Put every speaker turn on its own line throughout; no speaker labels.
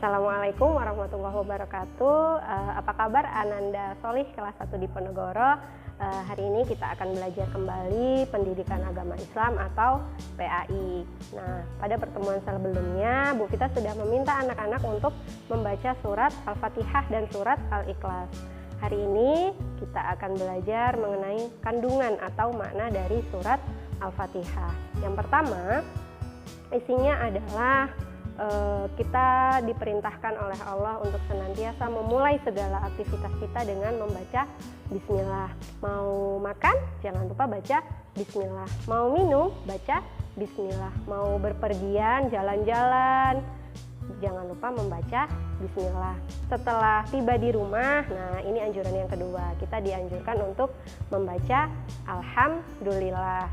Assalamualaikum warahmatullahi wabarakatuh. Apa kabar Ananda Solih kelas 1 di Ponorogo? Hari ini kita akan belajar kembali pendidikan agama Islam atau PAI. Nah, pada pertemuan sebelumnya Bu Vita sudah meminta anak-anak untuk membaca surat Al-Fatihah dan surat Al-Ikhlas. Hari ini kita akan belajar mengenai kandungan atau makna dari surat Al-Fatihah. Yang pertama, isinya adalah kita diperintahkan oleh Allah untuk senantiasa memulai segala aktivitas kita dengan membaca Bismillah. Mau makan, jangan lupa baca Bismillah. Mau minum, baca Bismillah. Mau berpergian, jalan-jalan, jangan lupa membaca Bismillah. Setelah tiba di rumah, nah ini anjuran yang kedua, kita dianjurkan untuk membaca Alhamdulillah.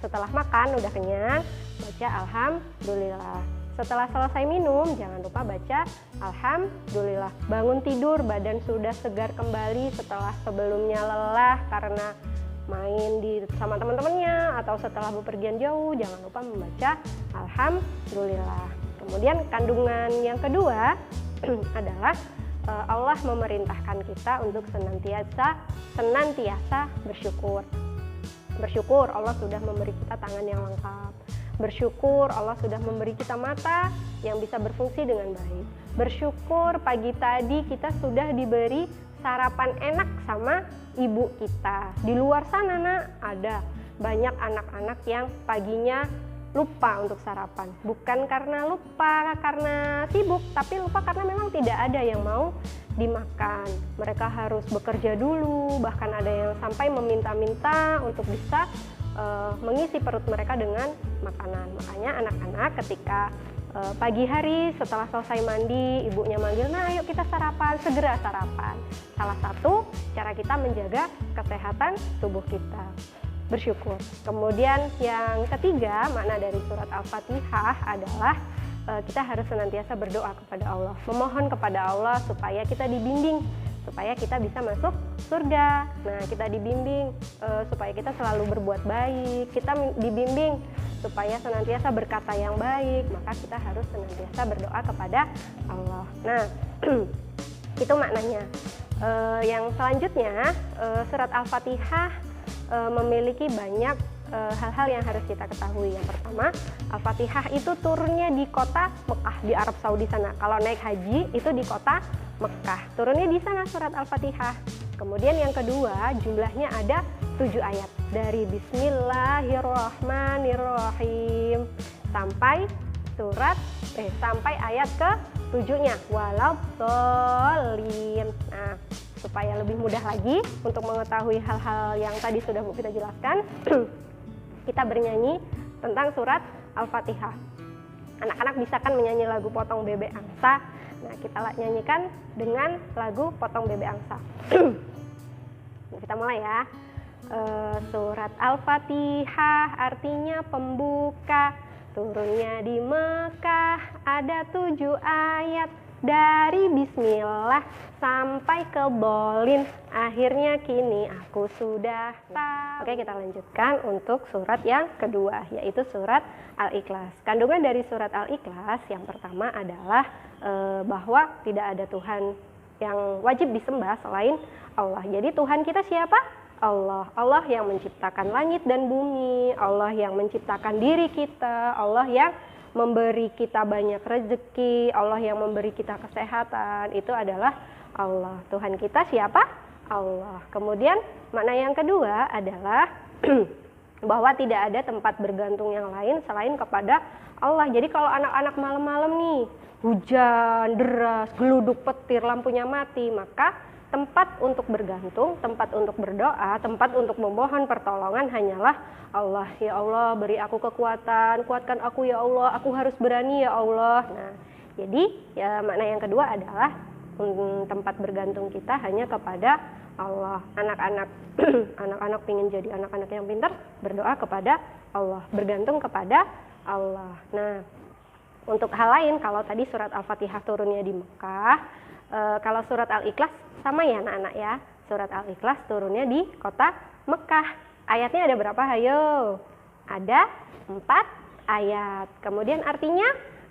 Setelah makan, udah kenyang, baca Alhamdulillah. Setelah selesai minum, jangan lupa baca Alhamdulillah. Bangun tidur, badan sudah segar kembali setelah sebelumnya lelah karena main sama teman-temannya atau setelah bepergian jauh, jangan lupa membaca Alhamdulillah. Kemudian kandungan yang kedua adalah Allah memerintahkan kita untuk senantiasa bersyukur. Bersyukur Allah sudah memberi kita tangan yang lengkap. Bersyukur Allah sudah memberi kita mata yang bisa berfungsi dengan baik. Bersyukur pagi tadi kita sudah diberi sarapan enak sama ibu kita. Di luar sana ada banyak anak-anak yang paginya lupa untuk sarapan. Bukan karena lupa karena sibuk, tapi lupa karena memang tidak ada yang mau dimakan. Mereka harus bekerja dulu, bahkan ada yang sampai meminta-minta untuk bisa mengisi perut mereka dengan makanan. Makanya anak-anak ketika pagi hari setelah selesai mandi, ibunya manggil, nah ayo kita sarapan, segera sarapan. Salah satu cara kita menjaga kesehatan tubuh kita. Bersyukur. Kemudian yang ketiga, makna dari surat Al-Fatihah adalah kita harus senantiasa berdoa kepada Allah, memohon kepada Allah supaya kita dibimbing, supaya kita bisa masuk surga. Nah, kita dibimbing supaya kita selalu berbuat baik, kita dibimbing supaya senantiasa berkata yang baik, maka kita harus senantiasa berdoa kepada Allah. Nah, itu maknanya. Yang selanjutnya, surat Al-Fatihah memiliki banyak hal-hal yang harus kita ketahui. Yang pertama, Al-Fatihah itu turunnya di kota Mekah di Arab Saudi sana. Kalau naik haji itu di kota Mekah, turunnya di sana surat Al-Fatihah. Kemudian yang kedua, jumlahnya ada 7 ayat dari Bismillahirrahmanirrahim sampai sampai ayat ke-7-nya waladhdallin. Nah, supaya lebih mudah lagi untuk mengetahui hal-hal yang tadi sudah Bu Vita jelaskan, kita bernyanyi tentang surat Al-Fatihah. Anak-anak bisa kan menyanyi lagu Potong Bebek Angsa. Nah, kita nyanyikan dengan lagu Potong Bebek Angsa. Kita mulai ya. Surat Al-Fatihah artinya pembuka. Turunnya di Mekah, ada 7 ayat. Dari Bismillah sampai ke Bolin, akhirnya kini aku sudah tahu. Oke, kita lanjutkan untuk surat yang kedua, yaitu surat Al-Ikhlas. Kandungan dari surat Al-Ikhlas yang pertama adalah bahwa tidak ada Tuhan yang wajib disembah selain Allah. Jadi Tuhan kita siapa? Allah. Allah yang menciptakan langit dan bumi, Allah yang menciptakan diri kita, Allah yang memberi kita banyak rezeki, Allah yang memberi kita kesehatan, itu adalah Allah. Tuhan kita siapa? Allah. Kemudian makna yang kedua adalah bahwa tidak ada tempat bergantung yang lain selain kepada Allah. Jadi kalau anak-anak malam-malam nih, hujan, deras, geluduk petir, lampunya mati, maka tempat untuk bergantung, tempat untuk berdoa, tempat untuk memohon pertolongan hanyalah Allah. Ya Allah, beri aku kekuatan, kuatkan aku ya Allah, aku harus berani ya Allah. Nah, jadi ya makna yang kedua adalah tempat bergantung kita hanya kepada Allah. Anak-anak ingin jadi anak-anak yang pintar, berdoa kepada Allah, bergantung kepada Allah. Nah, untuk hal lain, kalau tadi surat Al-Fatihah turunnya di Mekah, kalau surat Al-Ikhlas sama ya anak-anak ya. Surat Al-Ikhlas turunnya di kota Mekah. Ayatnya ada berapa? Hayo. Ada 4 ayat. Kemudian artinya